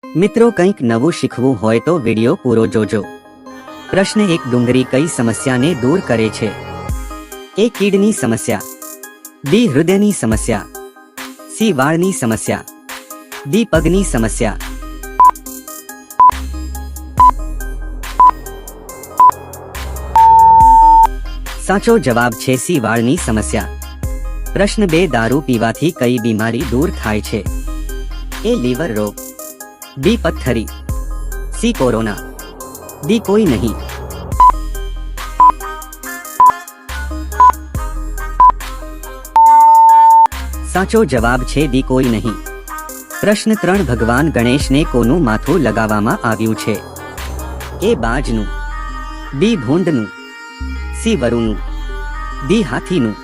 મિત્રો, કંઈક નવું શીખવું હોય તો વિડિયો પૂરો જોજો। પ્રશ્ન 1, ડુંગળી કઈ સમસ્યાને દૂર કરે છે? એ કિડની સમસ્યા, બી હૃદયની સમસ્યા, સી વાળની સમસ્યા, ડી પગની સમસ્યા। સાચો જવાબ છે સી વાળની સમસ્યા। પ્રશ્ન 2, દારૂ પીવાથી કઈ બીમારી દૂર થાય છે? એ લીવર રોગ, બી પથ્થરી, સી કોરોના, ડી કોઈ નહીં। સાચો જવાબ છે ડી કોઈ નહીં। પ્રશ્ન 3, ભગવાન ગણેશને કોનું માથું લગાવવામાં આવ્યું છે? એ બાજનું, બી ભૂંડનું, સી વરુનું, ડી હાથીનું।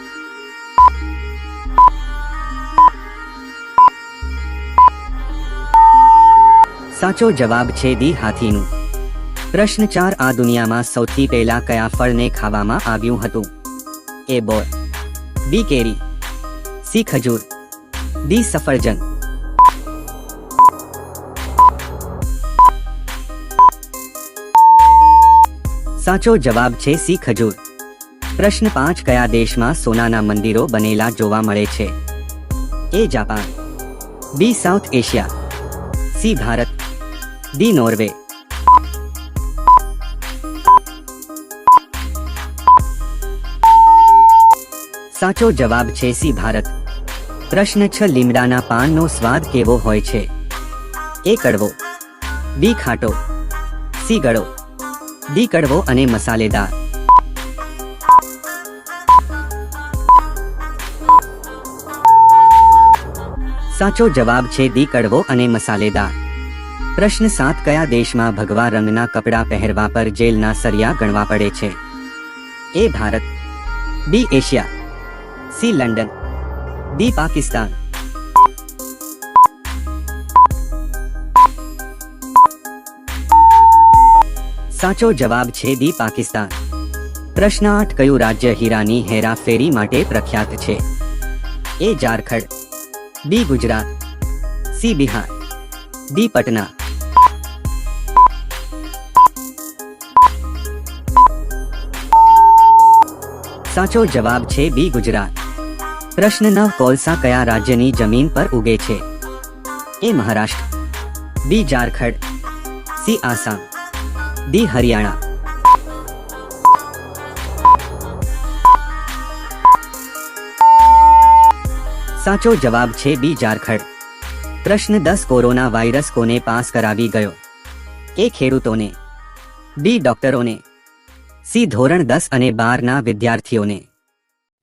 સાચો જવાબ છે ડી હાથીનું। પ્રશ્ન 4, આ દુનિયામાં સૌથી પહેલા કયા ફળને ખાવામાં આવ્યું હતું? એ બોર, બી કેરી, સી ખજૂર, ડી સફરજન। સાચો જવાબ છે સી ખજૂર। પ્રશ્ન 5, કયા દેશમાં સોનાના મંદિરો બનેલા જોવા મળે છે? A Japan, B South Asia, C Bharat, D Norway. સાચો જવાબ છે સી ભારત। પ્રશ્ન 6, લીમડાના પાનનો સ્વાદ કેવો હોય છે? એ કડવો, બી ખાટો, સી ગળો, ડી કડવો અને મસાલેદાર। સાચો જવાબ છે ડી કડવો અને મસાલેદાર। પ્રશ્ન 7, કયા દેશમાં ભગવા રંગના કપડાં પહેરવા પર જેલના સળિયા ગણવા પડે છે? A Bharat, B Asia, C London, D Pakistan. સાચો જવાબ છે ડી પાકિસ્તાન। પ્રશ્ન 8, કયું રાજ્ય હીરાની હેરાફેરી માટે પ્રખ્યાત છે? એ ઝારખંડ, બી ગુજરાત, સી બિહાર, ડી પટના। સાચો જવાબ છે બી ગુજરાત। પ્રશ્ન 9, કોલસા કયા રાજ્યની જમીન પર ઉગે છે? એ મહારાષ્ટ્ર, બી ઝારખંડ, સી આસામ, ડી હરિયાણા। સાચો જવાબ છે બી ઝારખંડ। પ્રશ્ન 10, કોરોના વાયરસ કોને પાસ કરાવી ગયો? એ ખેડૂતોને, બી ડોક્ટરોને, સી ધોરણ 10 અને 12 ના વિદ્યાર્થીઓને,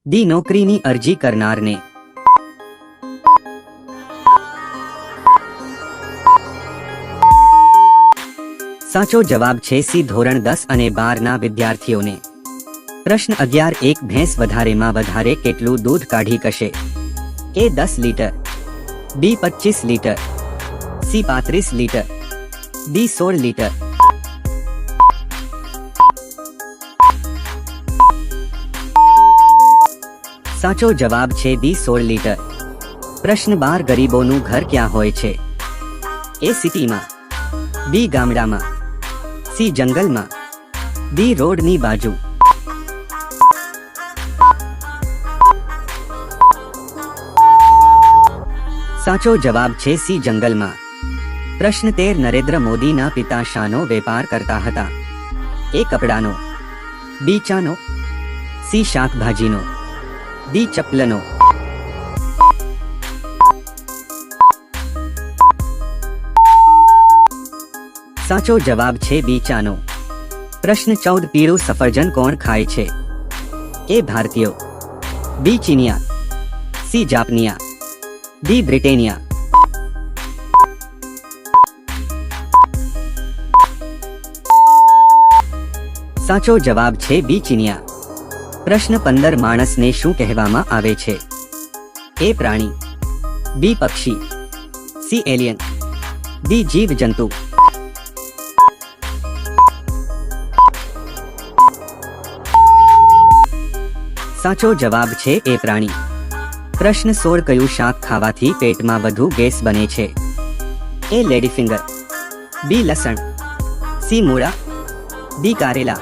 ડી નોકરીની અરજી કરનારને। સાચો જવાબ છે સી ધોરણ 10 અને 12 ના વિદ્યાર્થીઓને। પ્રશ્ન 11, એક ભેંસ વધારેમાં વધારે કેટલું દૂધ કાઢી શકશે? એ 10 લીટર, બી 25 litre, C 35 litre, D 16 litre. સાચો જવાબ છે ડી 16 લીટર। પ્રશ્ન 12, ગરીબોનું ઘર ક્યાં હોય છે? એ સિટીમાં, બી ગામડામાં, સી જંગલમાં, ડી રોડની બાજુ। સાચો જવાબ છે સી જંગલમાં। પ્રશ્ન 13, નરેન્દ્ર મોદીના પિતા શાનો વેપાર કરતા હતા? એ કપડાનો, બી ચાનો, સી શાકભાજીનો, ડી ચપ્પલનો। સાચો જવાબ છે બી ચાનો। પ્રશ્ન 14, પીળું સફરજન કોણ ખાય છે? એ ભારતીયો, બી ચીનિયા, સી જાપાનિયા, ડી બ્રિટેનિયા। સાચો જવાબ છે બી ચીનિયા। પ્રશ્ન 15, માણસને શું કહેવામાં આવે છે? એ પ્રાણી, બી પક્ષી, સી એલિયન, ડી જીવ જંતુ। સાચો જવાબ છે એ પ્રાણી। પ્રશ્ન 16, કયું શાક ખાવાથી પેટમાં વધુ ગેસ બને છે? એ લેડીફિંગર, બી લસણ, સી મૂળા, ડી કારેલા.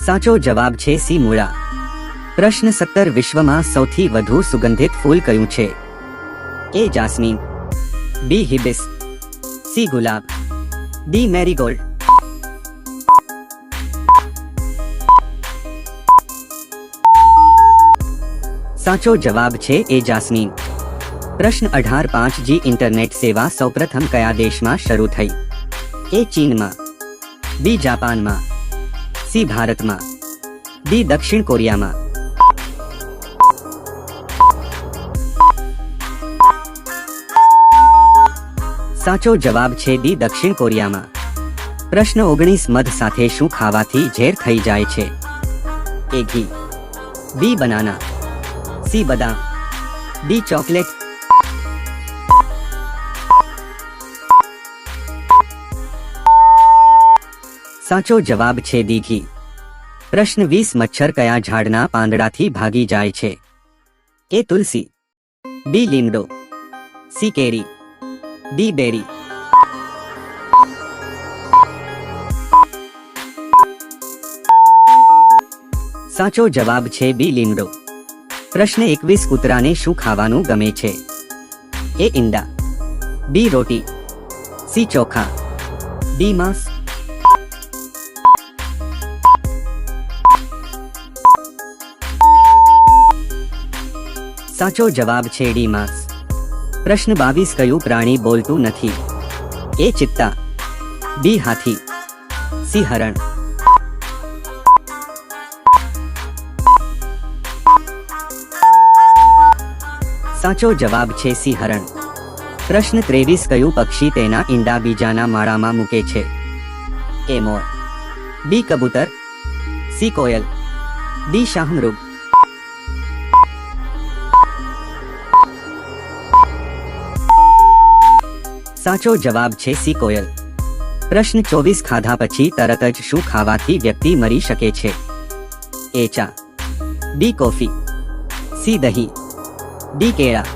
સાચો જવાબ છે સી મૂળા. પ્રશ્ન 17 વિશ્વમાં સૌથી વધુ સુગંધિત ફૂલ કયું છે? એ જાસ્મીન, બી હિબિસ, સી ગુલાબ, ડી મેરીગોલ્ડ. સાચો જવાબ છે એ જાસ્મીન. પ્રશ્ન 18 5G ઇન્ટરનેટ સેવા સૌપ્રથમ કયા દેશમાં શરૂ થઈ? એ ચીનમાં, બી જાપાનમાં, સી ભારતમાં, ડી દક્ષિણ કોરિયામાં. સાચો જવાબ છે ડી દક્ષિણ કોરિયામાં. પ્રશ્ન 19 મધ સાથે શું ખાવાથી ઝેર થઈ જાય છે? એ ઘી, બી બનાના, સી બદામ, ડી ચોકલેટ. સાચો જવાબ છે ડી ઘી. પ્રશ્ન 20 મચ્છર કયા ઝાડના પાંદડાથી ભાગી જાય છે? એ તુલસી, બી લીમડો, સી કેરી, ડી બેરી. સાચો જવાબ છે બી લીમડો. પ્રશ્ન 21 કૂતરાને શું ખાવાનું ગમે છે? એ ઈંડા, બી રોટી, સી ચોખા, ડી માંસ. સાચો જવાબ છે ડી માંસ. પ્રશ્ન 22 કયું પ્રાણી બોલતું નથી? એ ચિત્તા, બી હાથી, સી હરણ. સાચો જવાબ છે સી હરણ. પ્રશ્ન 23 કયું પક્ષી તેના ઈંડા બીજાના માળામાં મૂકે છે? એ મોર, બી કબૂતર, સી કોયલ, ડી શાહમૃગ. સાચો જવાબ છે સી કોયલ. પ્રશ્ન 24 ખાધા પછી તરત જ શું ખાવાથી વ્યક્તિ મરી શકે છે? એ ચા, બી કોફી, સી દહીં, ડી કેળા.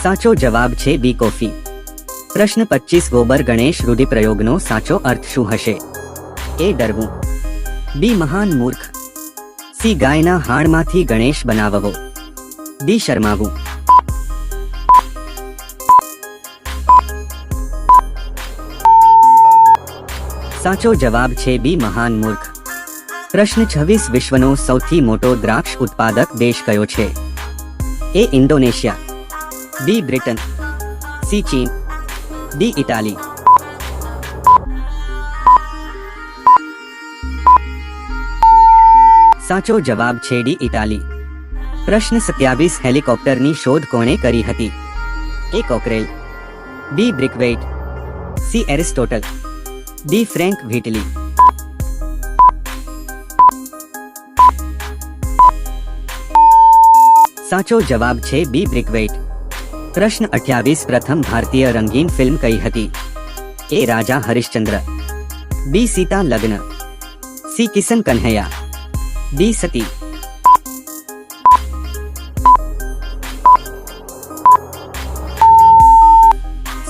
સાચો જવાબ છે બી કોફી. પ્રશ્ન 25 ગોબર ગણેશ રૂઢિપ્રયોગનો સાચો અર્થ શું હશે? એ ડરવું, બી મહાન મૂર્ખ, સી ગાયના હાડમાંથી ગણેશ બનાવવો, ડી શરમાવું. સાચો જવાબ છે બી મહાન મૂર્ખ. પ્રશ્ન 26 વિશ્વનો સૌથી મોટો દ્રાક્ષ ઉત્પાદક દેશ કયો છે? એ ઇન્ડોનેશિયા, બી બ્રિટન, સી ચીન, ડી ઇટાલી. સાચો જવાબ છે ડી ઇટાલી. પ્રશ્ન 27 હેલિકોપ્ટરની શોધ કોણે કરી હતી? એ કોકરેલ, બી બ્રિકવેઇટ, સી એરિસ્ટોટલ, ડી ફ્રેન્ક વ્હીટલી. સાચો જવાબ છે બી બ્રિકવેઇટ. પ્રશ્ન 28 પ્રથમ ભારતીય રંગીન ફિલ્મ કઈ હતી? એ રાજા હરિશ્ચંદ્ર, બી સીતા લગ્ન, સી કિશન કન્હૈયા, ડી સતી.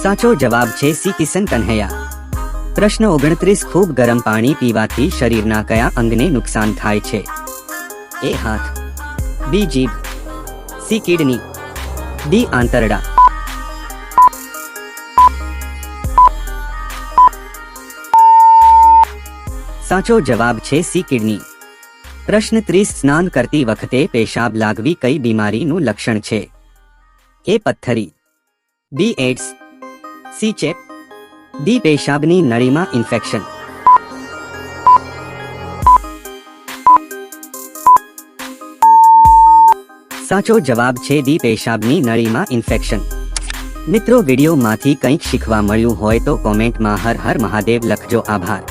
સાચો જવાબ છે સી કિશન કન્હૈયા. પ્રશ્ન 29 ખૂબ ગરમ પાણી પીવાથી શરીરના કયા અંગને નુકસાન થાય છે? એ હાથ, બી જીભ, સી કિડની, ડી આંતરડા. સાચો જવાબ છે સી કિડની. પ્રશ્ન 30 સ્નાન કરતી વખતે પેશાબ લાગવી કઈ બીમારીનું લક્ષણ છે? એ પથ્થરી, બી એડ્સ, સી ચેપ, ડી પેશાબની નળીમાં ઇન્ફેક્શન. સાચો જવાબ છે ડી પેશાબની નળીમાં ઇન્ફેક્શન. મિત્રો વિડીયોમાંથી કંઈક શીખવા મળ્યું હોય તો કોમેન્ટમાં હર હર મહાદેવ લખજો. આભાર.